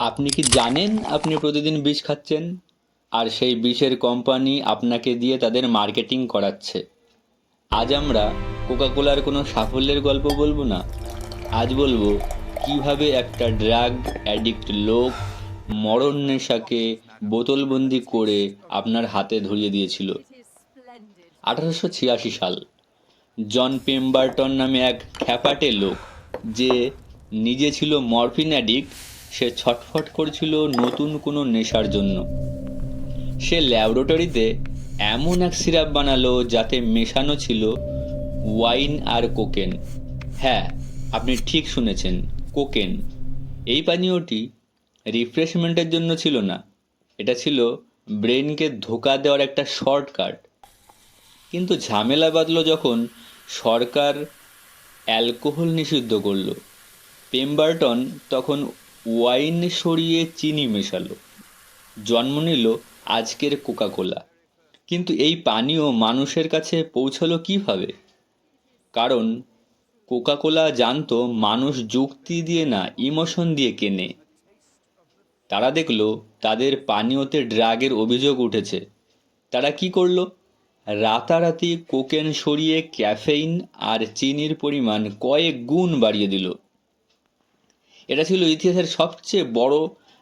আপনি কি জানেন আপনি প্রতিদিন বিষ খাচ্ছেন? আর সেই বিষের কোম্পানি আপনাকে দিয়ে তাদের মার্কেটিং করাচ্ছে। আজ আমরা কোকাকোলার কোনো সাফল্যের গল্প বলবো না। আজ বলবো কিভাবে একটা ড্রাগ অ্যাডিক্ট লোক মরণ নেশাকে বোতলবন্দি করে আপনার হাতে ধরিয়ে দিয়েছিল। 1886 সাল। জন পেমবার্টন নামে এক খ্যাপাটে লোক, যে নিজে ছিল মরফিন অ্যাডিক্ট, সে ছটফট করছিল নতুন কোনো নেশার জন্য। সে ল্যাবরেটরিতে এমন এক সিরাপ বানালো যাতে মেশানো ছিল ওয়াইন আর কোকেন। হ্যাঁ, আপনি ঠিক শুনেছেন, কোকেন। এই পানীয়টি রিফ্রেশমেন্টের জন্য ছিল না, এটা ছিল ব্রেনকে ধোঁকা দেওয়ার একটা শর্টকাট। কিন্তু ঝামেলা বাঁধল যখন সরকার অ্যালকোহল নিষিদ্ধ করল। পেমবার্টন তখন ওয়াইন সরিয়ে চিনি মেশালো। জন্ম নিল আজকের কোকাকোলা। কিন্তু এই পানীয় মানুষের কাছে পৌঁছালো কিভাবে? কারণ কোকাকোলা জানতো মানুষ যুক্তি দিয়ে না, ইমোশন দিয়ে কেনে। তারা দেখলো তাদের পানীয়তে ড্রাগের অভিযোগ উঠেছে। তারা কি করলো? রাতারাতি কোকেন সরিয়ে ক্যাফেইন আর চিনির পরিমাণ কয়েক গুণ বাড়িয়ে দিল। এটা ছিল ইতিহাসের সবচেয়ে বড়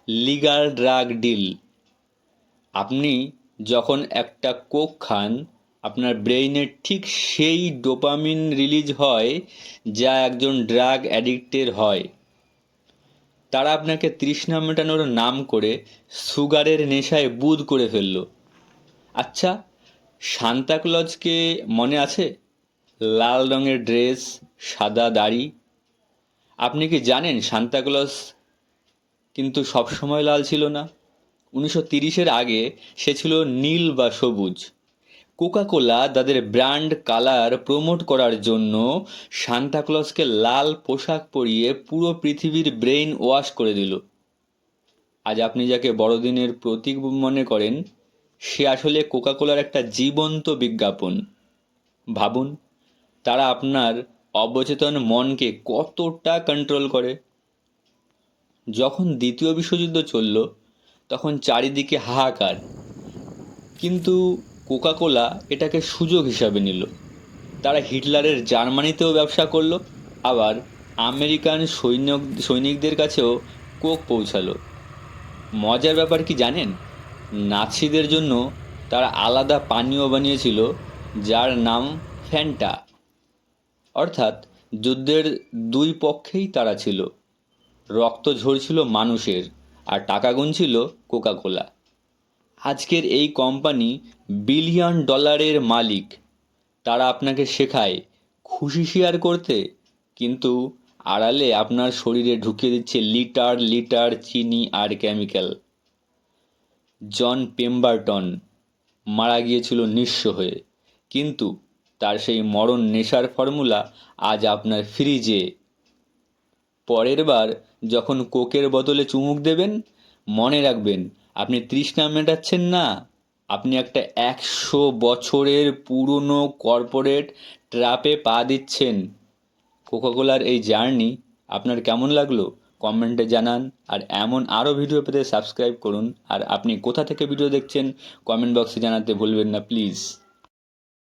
লিগ্যাল ড্রাগ ডিল। আপনি যখন একটা কোক খান, আপনার ব্রেইনে ঠিক সেই ডোপামিন রিলিজ হয় যা একজন ড্রাগ অ্যাডিক্টের হয়। তারা আপনাকে তৃষ্ণা মেটানোর নাম করে সুগারের নেশায় বুঁদ করে ফেলল। আচ্ছা, সান্তাক্লজকে মনে আছে? লাল রঙের ড্রেস, সাদা দাড়ি। আপনি কি জানেন সান্তাক্লজ কিন্তু সবসময় লাল ছিল না। 1930-এর আগে সে ছিল নীল বা সবুজ। কোকাকোলা তাদের ব্র্যান্ড কালার প্রমোট করার জন্য সান্তাক্লজকে লাল পোশাক পরিয়ে পুরো পৃথিবীর ব্রেইন ওয়াশ করে দিল। আজ আপনি যাকে বড়দিনের প্রতীক মনে করেন, সে আসলে কোকাকোলার একটা জীবন্ত বিজ্ঞাপন। ভাবুন, তারা আপনার অবচেতন মনকে কতটা কন্ট্রোল করে। যখন দ্বিতীয় বিশ্বযুদ্ধ চলল, তখন চারিদিকে হাহাকার। কিন্তু কোকাকোলা এটাকে সুযোগ হিসাবে নিল। তারা হিটলারের জার্মানিতেও ব্যবসা করলো, আবার আমেরিকান সৈনিকদের কাছেও কোক পৌঁছালো। মজার ব্যাপার কি জানেন? নাৎসিদের জন্য তারা আলাদা পানীয় বানিয়েছিল যার নাম ফ্যান্টা। অর্থাৎ যুদ্ধের দুই পক্ষেই তারা ছিল। রক্ত ঝরছিল মানুষের, আর টাকা গুনছিল কোকাকোলা। আজকের এই কোম্পানি বিলিয়ন ডলারের মালিক। তারা আপনাকে শেখায় খুশি শেয়ার করতে, কিন্তু আড়ালে আপনার শরীরে ঢুকিয়ে দিচ্ছে লিটার লিটার চিনি আর কেমিক্যাল। জন পেমবার্টন মারা গিয়েছিল নিঃস্ব হয়ে, কিন্তু তার সেই মরণ নেশার ফর্মুলা আজ আপনার ফ্রিজে। পরের বার যখন কোকের বোতলে চুমুক দেবেন, মনে রাখবেন আপনি তৃষ্ণা মেটাচ্ছেন না, আপনি একটা 100 বছরের পুরনো কর্পোরেট ট্র্যাপে পা দিচ্ছেন। কোকাকোলার এই জার্নি আপনার কেমন লাগলো কমেন্টে জানান। আর এমন আরও ভিডিও পেতে সাবস্ক্রাইব করুন। আর আপনি কোথা থেকে ভিডিও দেখছেন কমেন্ট বক্সে জানাতে ভুলবেন না প্লিজ।